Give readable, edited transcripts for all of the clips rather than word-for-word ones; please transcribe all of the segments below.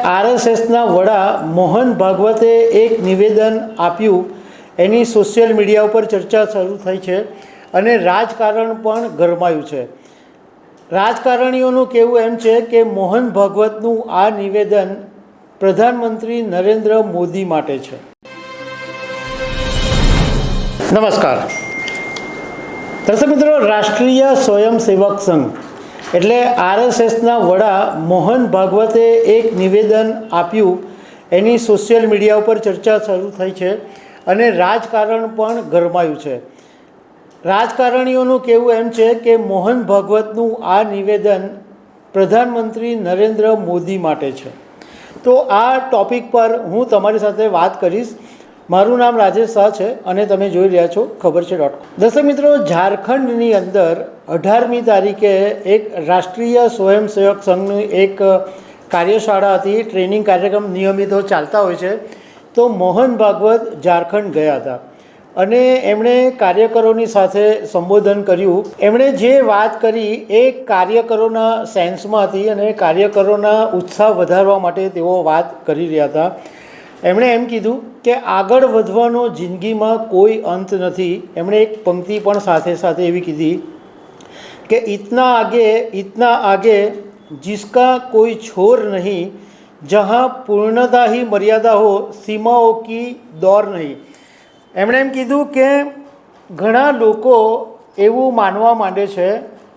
આરએસએસના વડા મોહન ભાગવતે એક નિવેદન આપ્યું, એની સોશિયલ મીડિયા ઉપર ચર્ચા શરૂ થઈ છે અને રાજકારણ પણ ગરમાયું છે. રાજકારણીઓનું કહેવું એમ છે કે મોહન ભાગવતનું આ નિવેદન પ્રધાનમંત્રી નરેન્દ્ર મોદી માટે છે. નમસ્કાર દર્શક મિત્રો, રાષ્ટ્રીય સ્વયંસેવક સંઘ એટલે આરએસએસના વડા મોહન ભાગવતે એક નિવેદન આપ્યું, એની સોશિયલ મીડિયા ઉપર ચર્ચા શરૂ થઈ છે અને રાજકારણ પણ ગરમાયું છે. રાજકારણીઓનું કહેવું એમ છે કે મોહન ભાગવતનું આ નિવેદન પ્રધાનમંત્રી નરેન્દ્ર મોદી માટે છે. તો આ ટૉપિક પર હું તમારી સાથે વાત કરીશ. મારું નામ રાજેશ શાહ છે અને તમે જોઈ રહ્યા છો ખબર છે .com. દર્શક મિત્રો, ઝારખંડની અંદર 18મી તારીખે એક રાષ્ટ્રીય સ્વયંસેવક સંઘની એક કાર્યશાળા હતી. ટ્રેનિંગ કાર્યક્રમ નિયમિત ચાલતા હોય છે. તો મોહન ભાગવત ઝારખંડ ગયા હતા અને એમણે કાર્યકરોની સાથે સંબોધન કર્યું. એમણે જે વાત કરી એ કાર્યકરોના સેન્સમાં હતી અને કાર્યકરોના ઉત્સાહ વધારવા માટે તેઓ વાત કરી રહ્યા હતા. એમણે એમ કીધું કે આગળ વધવાનો જિંદગીમાં કોઈ અંત નથી. એમણે એક પંક્તિ પણ સાથે સાથે એવી કીધી કે इतना आगे जिसका कोई छोर नहीं, जहाँ पूर्णता ही मर्यादा हो, सीमाओं की दौर नहीं. એમણે એમ કીધું કે ઘણા લોકો એવું માનવા માંડે છે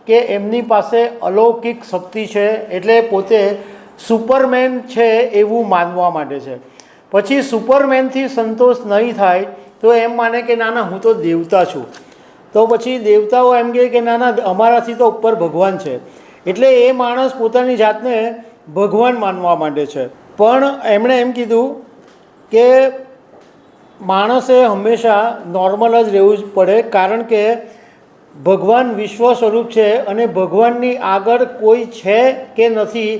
કે એમની પાસે અલૌકિક શક્તિ છે, એટલે પોતે સુપરમેન છે એવું માનવા માંડે છે. પછી સુપરમેનથી સંતોષ નહીં થાય તો એમ માને કે ના ના હું તો દેવતા છું. તો પછી દેવતાઓ એમ કહે કે ના ના અમારાથી તો ઉપર ભગવાન છે. એટલે એ માણસ પોતાની જાતને ભગવાન માનવા માંડે છે. પણ એમણે એમ કીધું કે માણસે હંમેશા નોર્મલ જ રહેવું જ પડે, કારણ કે ભગવાન વિશ્વ સ્વરૂપ છે અને ભગવાનની આગળ કોઈ છે કે નથી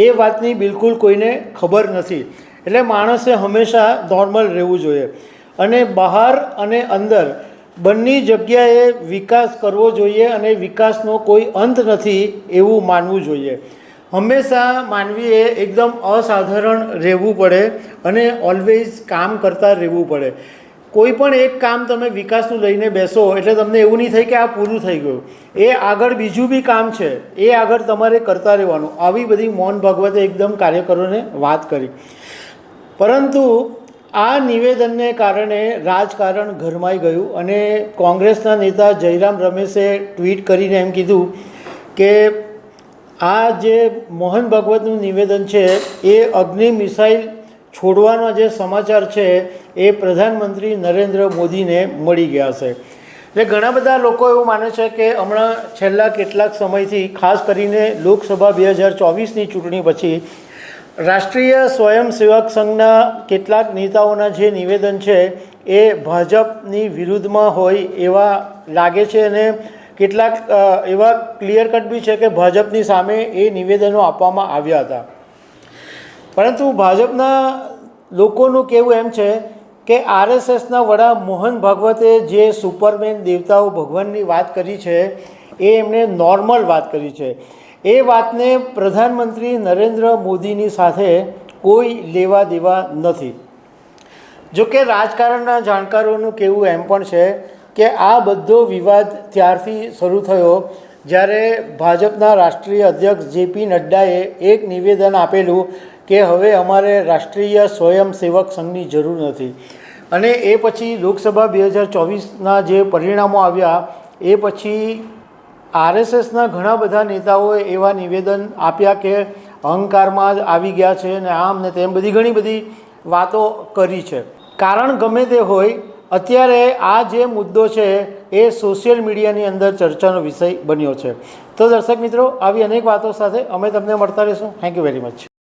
એ વાતની બિલકુલ કોઈને ખબર નથી. એટલે માણસે હંમેશા નોર્મલ રહેવું જોઈએ અને બહાર અને અંદર બંને જગ્યાએ વિકાસ કરવો જોઈએ અને વિકાસનો કોઈ અંત નથી એવું માનવું જોઈએ. હંમેશા માનવીએ એકદમ અસાધારણ રહેવું પડે અને ઓલવેઝ કામ કરતા રહેવું પડે. કોઈ પણ એક કામ તમે વિકાસનું લઈને બેસો એટલે તમને એવું નહીં થાય કે આ પૂરું થઈ ગયું. એ આગળ બીજું બી કામ છે, એ આગળ તમારે કરતા રહેવાનું. આવી બધી મોહન ભાગવતે એકદમ કાર્યકરોને વાત કરી. પરંતુ આ નિવેદનને કારણે રાજકારણ ગરમાઈ ગયું અને કોંગ્રેસના નેતા જયરામ રમેશે ટ્વીટ કરીને એમ કીધું કે આ જે મોહન ભાગવતનું નિવેદન છે એ અગ્નિ મિસાઇલ છોડવાના જે સમાચાર છે એ પ્રધાનમંત્રી નરેન્દ્ર મોદીને મળી ગયા છે. એટલે ઘણા બધા લોકો એવું માને છે કે હમણાં છેલ્લા કેટલાક સમયથી, ખાસ કરીને લોકસભા 2024ની ચૂંટણી પછી રાષ્ટ્રીય સ્વયંસેવક સંઘના કેટલાક નેતાઓના જે નિવેદન છે એ ભાજપની વિરુદ્ધમાં હોય એવા લાગે છે અને કેટલાક એવા ક્લિયર કટ બી છે કે ભાજપની સામે એ નિવેદનો આપવામાં આવ્યા હતા. પરંતુ ભાજપના લોકોનું કહેવું એમ છે કે આરએસએસના વડા મોહન ભાગવતે જે સુપરમેન, દેવતાઓ, ભગવાનની વાત કરી છે એ એમણે નોર્મલ વાત કરી છે. એ વાતને પ્રધાનમંત્રી નરેન્દ્ર મોદીની સાથે કોઈ લેવા દેવા નથી. જોકે રાજકારણના જાણકારોનું કહેવું એમ પણ છે કે આ બધો વિવાદ ત્યારથી શરૂ થયો જ્યારે ભાજપના રાષ્ટ્રીય અધ્યક્ષ જેપી નડ્ડાએ એક નિવેદન આપેલું કે હવે અમારે રાષ્ટ્રીય સ્વયંસેવક સંઘની જરૂર નથી. અને એ પછી લોકસભા 2024ના જે પરિણામો આવ્યા એ પછી આરએસએસના ઘણા બધા નેતાઓએ એવા નિવેદન આપ્યા કે અહંકારમાં જ આવી ગયા છે ને આમ ને તેમ બધી ઘણી બધી વાતો કરી છે. કારણ ગમે તે હોય, અત્યારે આ જે મુદ્દો છે એ સોશિયલ મીડિયાની અંદર ચર્ચાનો વિષય બન્યો છે. તો દર્શક મિત્રો, આવી અનેક વાતો સાથે અમે તમને મળતા રહીશું. Thank you very much.